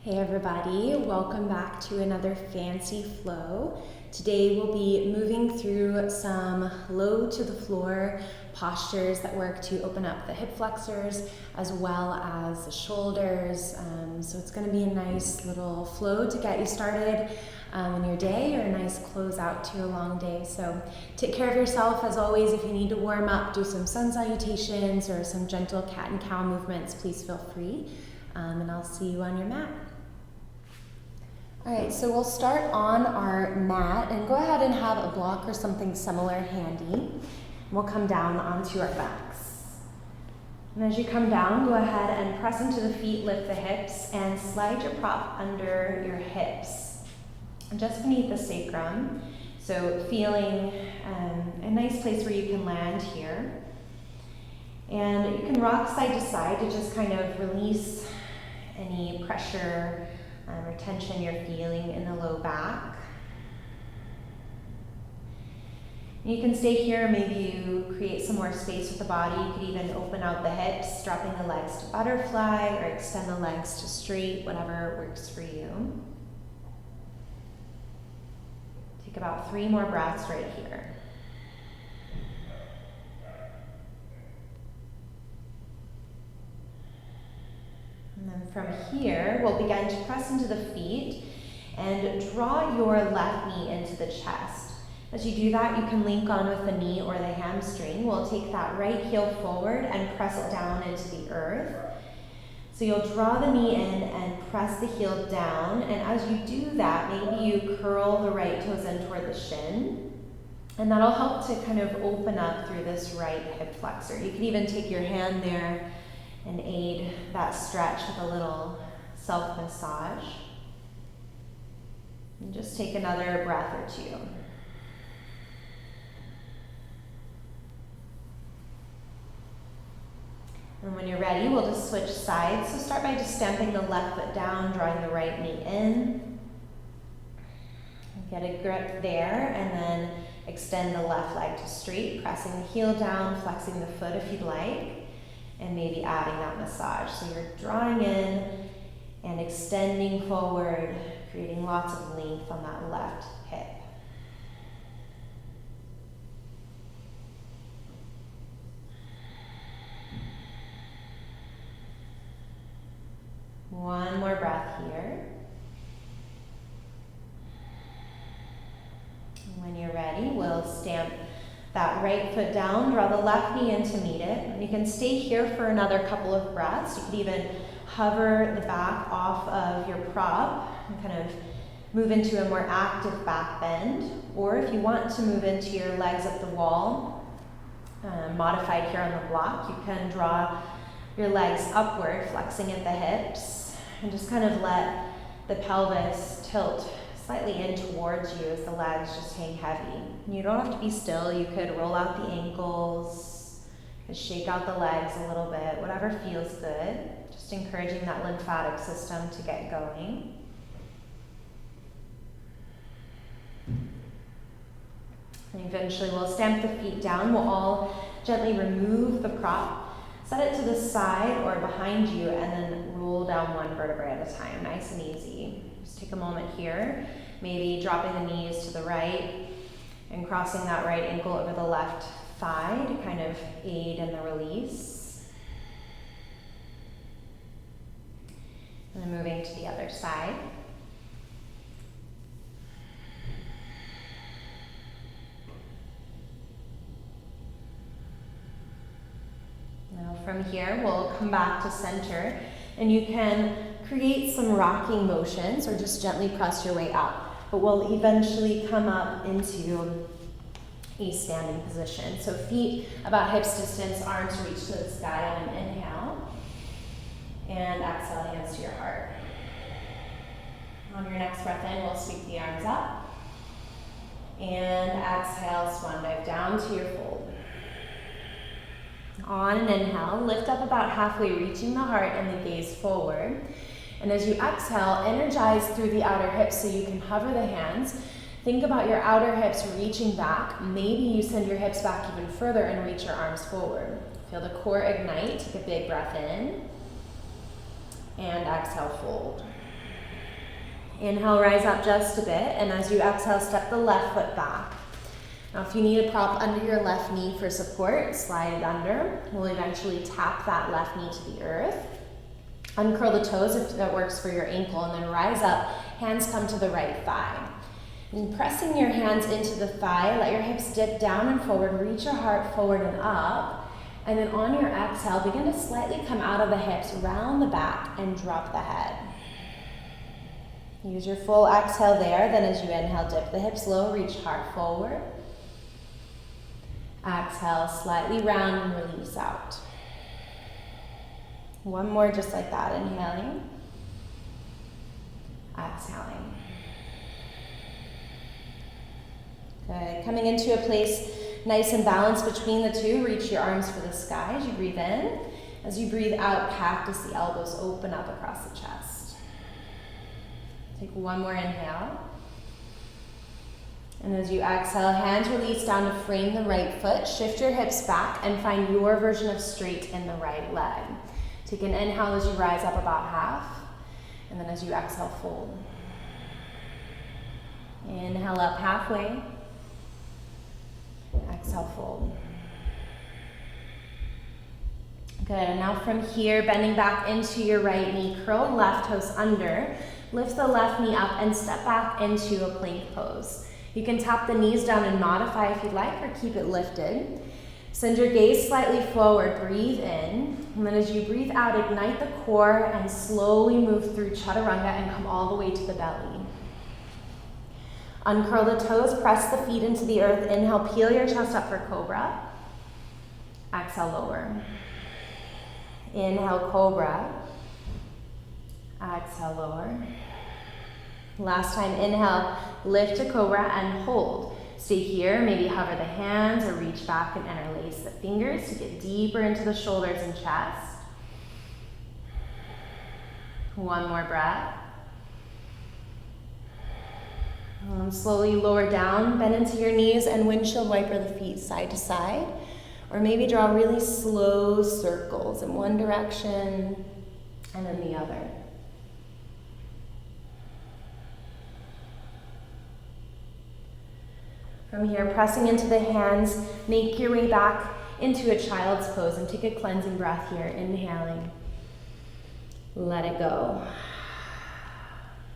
Hey everybody, welcome back to another fancy flow. Today we'll be moving through some low to the floor postures that work to open up the hip flexors as well as the shoulders. So it's going to be a nice little flow to get you started in your day, or a nice close out to your long day. So take care of yourself as always. If you need to warm up, do some sun salutations or some gentle cat and cow movements, please feel free. And I'll see you on your mat. All right, so we'll start on our mat, and go ahead and have a block or something similar handy. We'll come down onto our backs. And as you come down, go ahead and press into the feet, lift the hips, and slide your prop under your hips, just beneath the sacrum. So feeling a nice place where you can land here. And you can rock side to side to just kind of release any pressure or tension you're feeling in the low back. You can stay here, maybe you create some more space with the body. You could even open out the hips, dropping the legs to butterfly, or extend the legs to straight, whatever works for you. Take about 3 more breaths right here. And then from here, we'll begin to press into the feet and draw your left knee into the chest. As you do that, you can link on with the knee or the hamstring. We'll take that right heel forward and press it down into the earth. So you'll draw the knee in and press the heel down. And as you do that, maybe you curl the right toes in toward the shin. And that'll help to kind of open up through this right hip flexor. You can even take your hand there and aid that stretch with a little self-massage. And just take another breath or two. And when you're ready, we'll just switch sides. So start by just stamping the left foot down, drawing the right knee in. Get a grip there, and then extend the left leg to straight, pressing the heel down, flexing the foot if you'd like, and maybe adding that massage. So you're drawing in and extending forward, creating lots of length on that left hip. One more breath here. And when you're ready, we'll stamp that right foot down, draw the left knee in to meet it. And you can stay here for another couple of breaths. You could even hover the back off of your prop and kind of move into a more active back bend. Or if you want to move into your legs up the wall, modified here on the block, you can draw your legs upward, flexing at the hips, and just kind of let the pelvis tilt slightly in towards you as the legs just hang heavy. You don't have to be still. You could roll out the ankles, shake out the legs a little bit, whatever feels good. Just encouraging that lymphatic system to get going. And eventually we'll stamp the feet down. We'll all gently remove the prop, set it to the side or behind you, and then roll down one vertebrae at a time, nice and easy. Just take a moment here, maybe dropping the knees to the right and crossing that right ankle over the left thigh to kind of aid in the release. And then moving to the other side. Now from here, we'll come back to center, and you can create some rocking motions or just gently press your way up. But we'll eventually come up into a standing position. So feet about hips distance, arms reach to the sky on an inhale. And exhale, hands to your heart. On your next breath in, we'll sweep the arms up. And exhale, swan dive down to your fold. On an inhale, lift up about halfway, reaching the heart and the gaze forward. And as you exhale, energize through the outer hips so you can hover the hands. Think about your outer hips reaching back. Maybe you send your hips back even further and reach your arms forward. Feel the core ignite. Take a big breath in. And exhale, fold. Inhale, rise up just a bit, and as you exhale, step the left foot back. Now, if you need a prop under your left knee for support, slide it under. We'll eventually tap that left knee to the earth. Uncurl the toes if that works for your ankle, and then rise up. Hands come to the right thigh. And pressing your hands into the thigh, let your hips dip down and forward. Reach your heart forward and up. And then on your exhale, begin to slightly come out of the hips, round the back, and drop the head. Use your full exhale there. Then as you inhale, dip the hips low, reach heart forward. Exhale, slightly round and release out. One more just like that, inhaling. Exhaling. Good. Coming into a place nice and balanced between the two, reach your arms for the sky as you breathe in. As you breathe out, cactus the elbows, open up across the chest. Take one more inhale. And as you exhale, hands release down to frame the right foot. Shift your hips back and find your version of straight in the right leg. Take an inhale as you rise up about half. And then as you exhale, fold. Inhale up halfway. Exhale, fold. Good, and now from here, bending back into your right knee, curl left toes under, lift the left knee up and step back into a plank pose. You can tap the knees down and modify if you'd like, or keep it lifted. Send your gaze slightly forward, breathe in, and then as you breathe out, ignite the core and slowly move through chaturanga and come all the way to the belly. Uncurl the toes, press the feet into the earth. Inhale, peel your chest up for cobra. Exhale, lower. Inhale, cobra. Exhale, lower. Last time, inhale, lift to cobra and hold. Stay here, maybe hover the hands or reach back and interlace the fingers to get deeper into the shoulders and chest. One more breath. Slowly lower down, bend into your knees and windshield wiper the feet side to side. Or maybe draw really slow circles in one direction and in the other. From here, pressing into the hands, make your way back into a child's pose and take a cleansing breath here, inhaling. Let it go.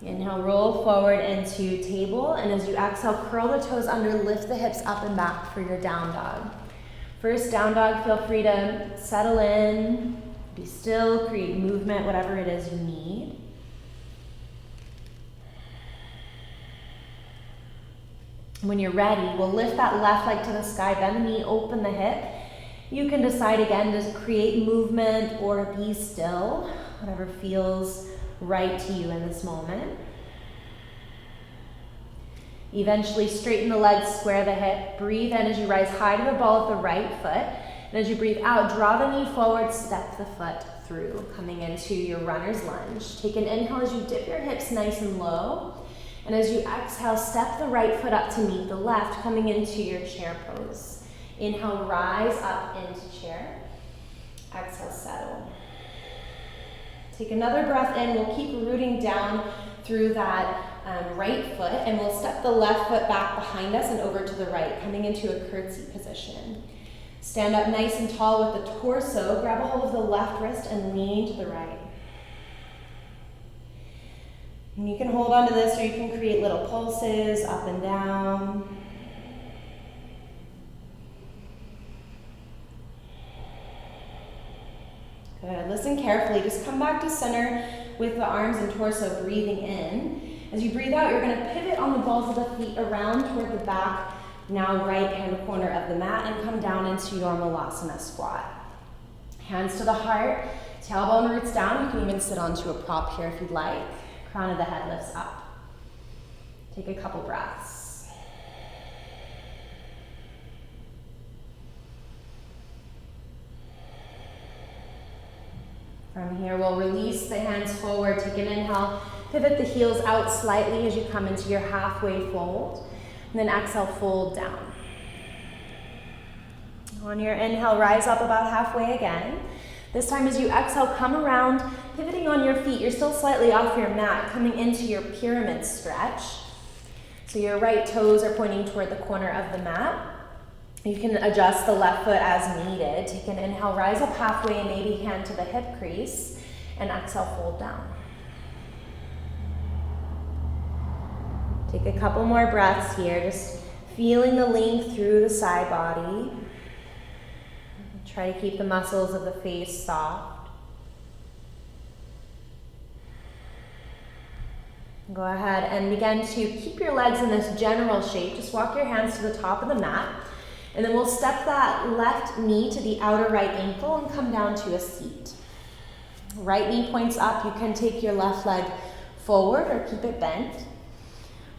Inhale, roll forward into table, and as you exhale, curl the toes under, lift the hips up and back for your down dog. First down dog, feel free to settle in, be still, create movement, whatever it is you need. When you're ready, we'll lift that left leg to the sky, bend the knee, open the hip. You can decide again to create movement or be still, whatever feels right to you in this moment. Eventually straighten the legs, square the hip, breathe in as you rise high to the ball of the right foot. And as you breathe out, draw the knee forward, step the foot through, coming into your runner's lunge. Take an inhale as you dip your hips nice and low. And as you exhale, step the right foot up to meet the left, coming into your chair pose. Inhale, rise up into chair. Exhale, settle. Take another breath in. We'll keep rooting down through that right foot, and we'll step the left foot back behind us and over to the right, coming into a curtsy position. Stand up nice and tall with the torso. Grab a hold of the left wrist and lean to the right. And you can hold on to this, or you can create little pulses up and down. Good. Listen carefully. Just come back to center with the arms and torso, breathing in. As you breathe out, you're going to pivot on the balls of the feet around toward the back, now right-hand corner of the mat, and come down into your Malasana squat. Hands to the heart, tailbone roots down. You can even sit onto a prop here if you'd like. Crown of the head lifts up. Take a couple breaths. From here, we'll release the hands forward. Take an inhale. Pivot the heels out slightly as you come into your halfway fold. And then exhale, fold down. On your inhale, rise up about halfway again. This time as you exhale, come around, pivoting on your feet, you're still slightly off your mat, coming into your pyramid stretch. So your right toes are pointing toward the corner of the mat. You can adjust the left foot as needed. Take an inhale, rise up halfway, maybe hand to the hip crease, and exhale, fold down. Take a couple more breaths here, just feeling the length through the side body. Try to keep the muscles of the face soft. Go ahead and begin to keep your legs in this general shape. Just walk your hands to the top of the mat. And then we'll step that left knee to the outer right ankle and come down to a seat. Right knee points up. You can take your left leg forward or keep it bent.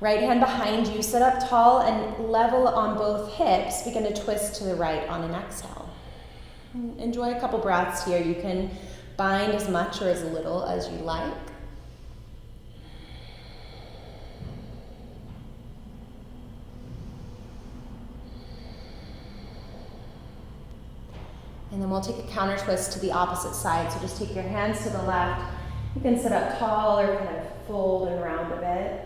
Right hand behind you. Sit up tall and level on both hips. Begin to twist to the right on an exhale. Enjoy a couple breaths here. You can bind as much or as little as you like. And then we'll take a counter twist to the opposite side. So just take your hands to the left. You can sit up tall or kind of fold and round a bit.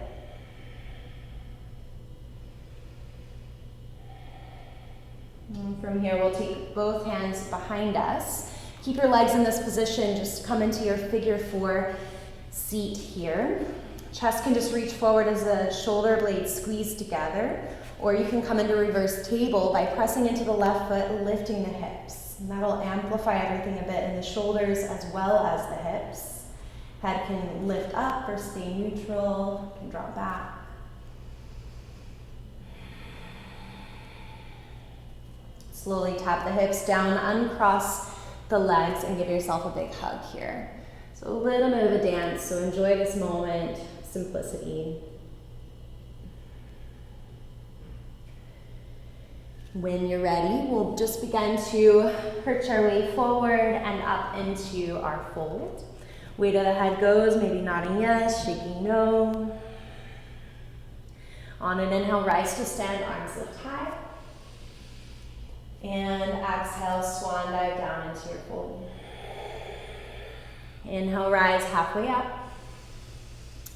And from here, we'll take both hands behind us. Keep your legs in this position. Just come into your figure 4 seat here. Chest can just reach forward as the shoulder blades squeeze together. Or you can come into reverse table by pressing into the left foot, lifting the hips. And that'll amplify everything a bit in the shoulders as well as the hips. Head can lift up or stay neutral, can drop back. Slowly tap the hips down, uncross the legs, and give yourself a big hug here. So a little bit of a dance, so enjoy this moment, simplicity. When you're ready, we'll just begin to perch our way forward and up into our fold. Weight of the head goes, maybe nodding yes, shaking no. On an inhale, rise to stand, arms lift high. And exhale, swan dive down into your fold. Inhale, rise halfway up.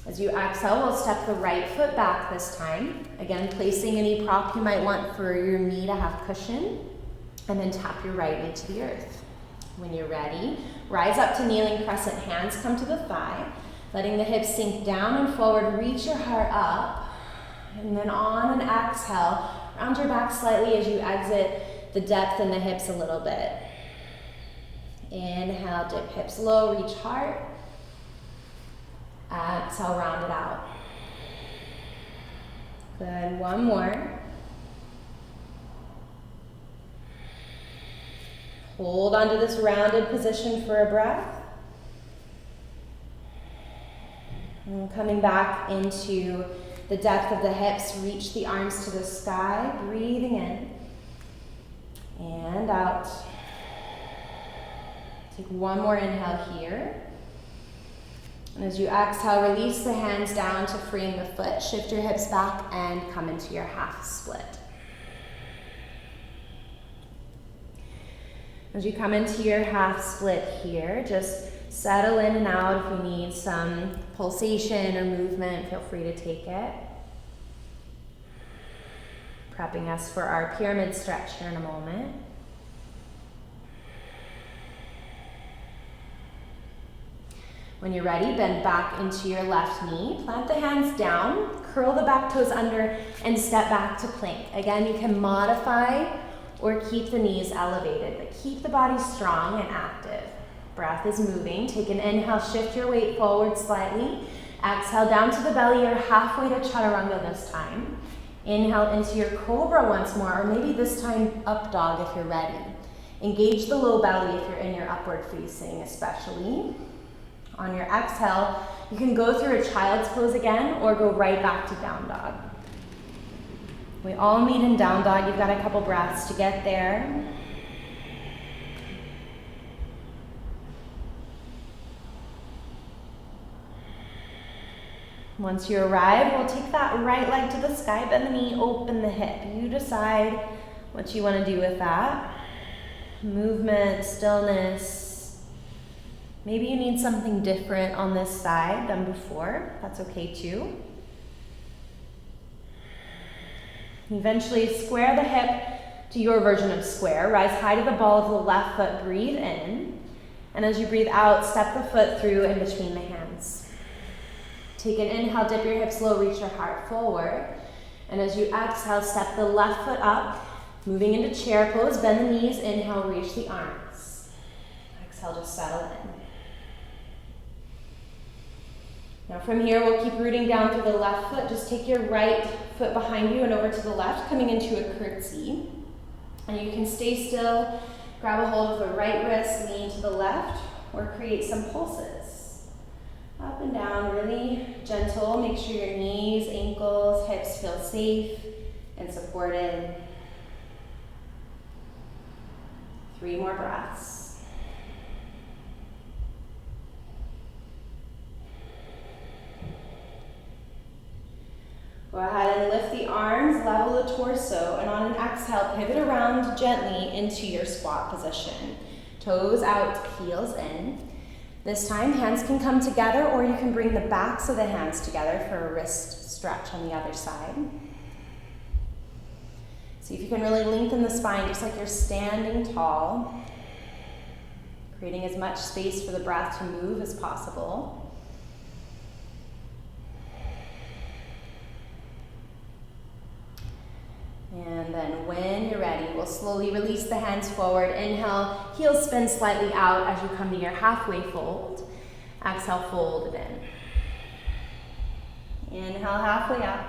As you exhale, we'll step the right foot back this time. Again, placing any prop you might want for your knee to have cushion. And then tap your right knee to the earth. When you're ready, rise up to kneeling crescent, hands come to the thigh. Letting the hips sink down and forward, reach your heart up. And then on an exhale, round your back slightly as you exit the depth in the hips a little bit. Inhale, dip hips low, reach heart. Exhale, round it out. Good, one more. Hold onto this rounded position for a breath. And coming back into the depth of the hips, reach the arms to the sky, breathing in and out. Take one more inhale here. And as you exhale, release the hands down to freeing the foot. Shift your hips back and come into your half split. As you come into your half split here, just settle in and out. If you need some pulsation or movement, feel free to take it. Prepping us for our pyramid stretch here in a moment. When you're ready, bend back into your left knee. Plant the hands down, curl the back toes under, and step back to plank. Again, you can modify or keep the knees elevated, but keep the body strong and active. Breath is moving. Take an inhale, shift your weight forward slightly. Exhale down to the belly. You're halfway to chaturanga this time. Inhale into your cobra once more, or maybe this time up dog if you're ready. Engage the low belly if you're in your upward facing especially. On your exhale, you can go through a child's pose again or go right back to down dog. We all meet in down dog. You've got a couple breaths to get there. Once you arrive, we'll take that right leg to the sky, bend the knee, open the hip. You decide what you want to do with that. Movement, stillness, Maybe you need something different on this side than before. That's okay too. Eventually square the hip to your version of square. Rise high to the ball of the left foot. Breathe in. And as you breathe out, step the foot through in between the hands. Take an inhale, dip your hips low, reach your heart forward. And as you exhale, step the left foot up, moving into chair pose. Bend the knees. Inhale, reach the arms. Exhale, just settle in. Now from here, we'll keep rooting down through the left foot. Just take your right foot behind you and over to the left, coming into a curtsy. And you can stay still, grab a hold of the right wrist, lean to the left, or create some pulses. Up and down, really gentle. Make sure your knees, ankles, hips feel safe and supported. 3 more breaths. Go ahead and lift the arms, level the torso, and on an exhale, pivot around gently into your squat position. Toes out, heels in. This time, hands can come together, or you can bring the backs of the hands together for a wrist stretch on the other side. See if you can really lengthen the spine, just like you're standing tall, creating as much space for the breath to move as possible. And then when you're ready, we'll slowly release the hands forward. Inhale, heels spin slightly out as you come to your halfway fold. Exhale, fold it in. Inhale, halfway up.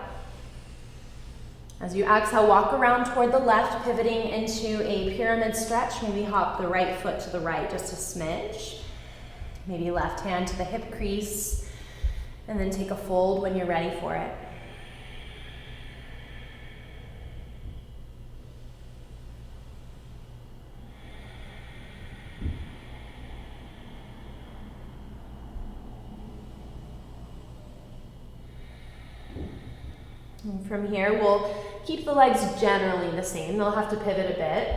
As you exhale, walk around toward the left, pivoting into a pyramid stretch. Maybe hop the right foot to the right just a smidge. Maybe left hand to the hip crease. And then take a fold when you're ready for it. And from here, we'll keep the legs generally the same. They'll have to pivot a bit.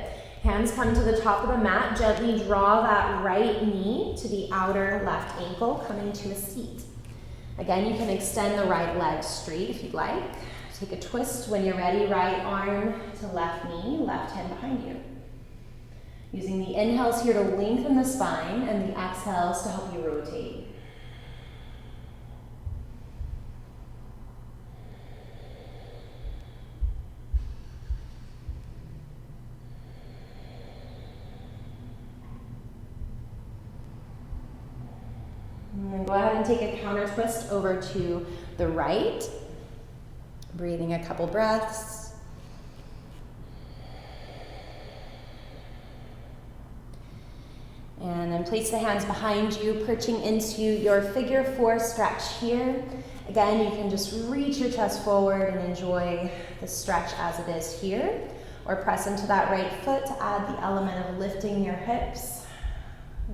Hands come to the top of the mat. Gently draw that right knee to the outer left ankle, coming to a seat. Again, you can extend the right leg straight if you'd like. Take a twist when you're ready. Right arm to left knee, left hand behind you. Using the inhales here to lengthen the spine and the exhales to help you rotate. And then go ahead and take a counter twist over to the right. Breathing a couple breaths. And then place the hands behind you, perching into your figure 4 stretch here. Again, you can just reach your chest forward and enjoy the stretch as it is here. Or press into that right foot to add the element of lifting your hips.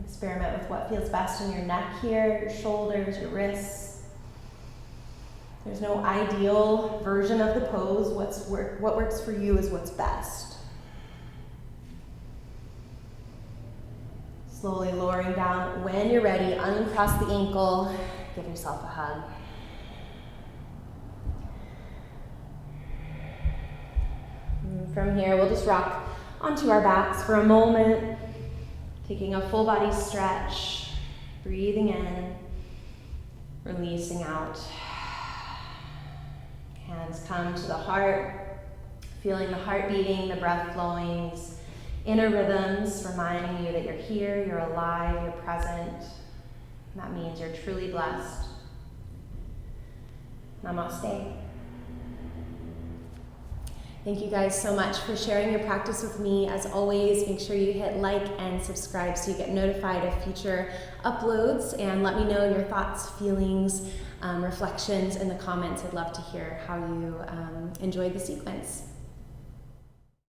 Experiment with what feels best in your neck here, your shoulders, your wrists. There's no ideal version of the pose. What works for you is what's best. Slowly lowering down. When you're ready, uncross the ankle. Give yourself a hug. And from here, we'll just rock onto our backs for a moment. Taking a full body stretch, breathing in, releasing out. Hands come to the heart, feeling the heart beating, the breath flowing, these inner rhythms reminding you that you're here, you're alive, you're present. And that means you're truly blessed. Namaste. Thank you guys so much for sharing your practice with me. As always, make sure you hit like and subscribe so you get notified of future uploads, and let me know your thoughts, feelings, reflections in the comments. I'd love to hear how you enjoyed the sequence.